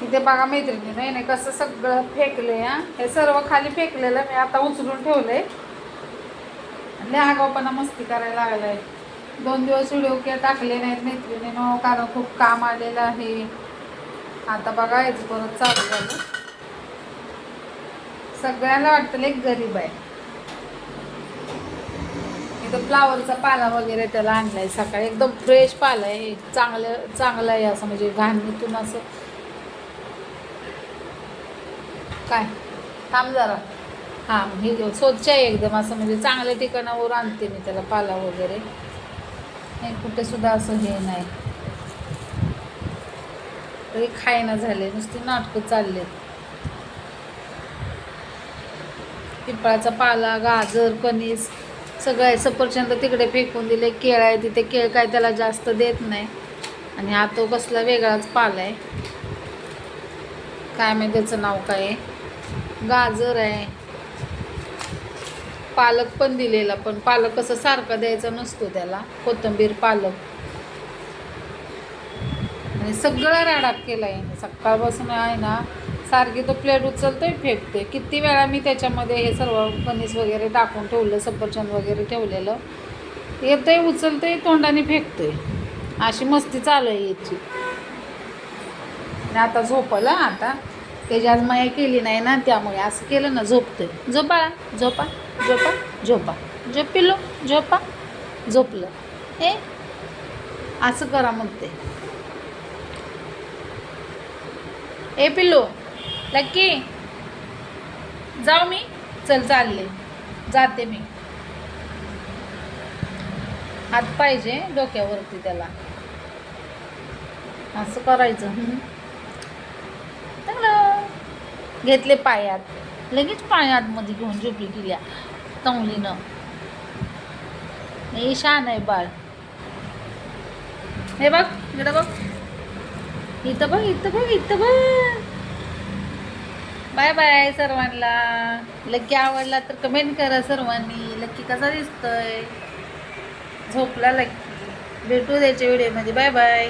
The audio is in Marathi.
इथे बघा मैत्रिणी नाही कसं सगळं फेकलंय. हे सर्व खाली फेकलेलं मी आता उचलून ठेवलंय. लय आगाऊपणा मस्ती करायला लागलाय. 2 दिवस व्हिडिओ टाकले नाहीत मैत्रिणीनं, कारण खूप काम आलेलं आहे. आता बघा याचं परत चालू झालं. सगळ्यांना वाटतं एक गरीब आहे. इथं फ्लावरचा पाला वगैरे त्याला आणलाय सकाळी, एकदम फ्रेश पाला आहे. चांगलं आहे असं, म्हणजे घाणीतून असं. काय थांब जरा. हां, हे स्वच्छ आहे एकदम असं, म्हणजे चांगल्या ठिकाणावर आणते मी त्याला पाला वगैरे. नाही कुठे सुद्धा असं हे नाही. तरी खायना झाले, नुसती नाटकं चालले. पिंपळाचा पाला, गाजर, कणीस सगळं आहे. सफरचंद तिकडे फेकून दिले. केळ आहे तिथे, केळ काय त्याला जास्त देत नाही. आणि हा तो कसला वेगळाच पाला आहे, काय माहिती त्याचं नाव काय आहे. गाजर आहे, पालक पण दिलेला, पण पालक कसं सारखं द्यायचा नसतो त्याला. कोथिंबीर, पालक आणि सगळं राडाक केला आहे. सकाळपासून आहे ना, सारखी तो प्लेट उचलतोय फेकतोय. किती वेळा मी त्याच्यामध्ये हे सर्व कणीस वगैरे टाकून ठेवलं, सफरचंद वगैरे ठेवलेलं. येतोय उचलतोय, तोंडाने फेकतोय. अशी मस्ती चालू आहे याची. आणि आता झोपलं. आता त्याची आज माया केली नाही ना, त्यामुळे असं केलं ना, झोपतोय. झोपा झोपा झोपा झोपा झोप पिलो झोपा. झोपलं. हे असं करा म्हणते. ए पिल्लू, लक्की जाऊ मी. चल चालले, जाते मी. हात पाहिजे डोक्यावरती त्याला, असं करायचं. चांगलं घेतले पायात, लगेच पायात मध्ये घेऊन झोपली गेल्या तंगलीनं. हे शान आहे बाळ. हे बघ इकडं बघ, इथं बघ, इथं बघ, इथं बघ. बाय बाय सर्वांना. लक्की आवडला तर कमेंट करा सर्वांनी. लक्की कसा दिसतोय. झोपला लक्की. भेटू द्यायच्या व्हिडिओमध्ये. Bye bye.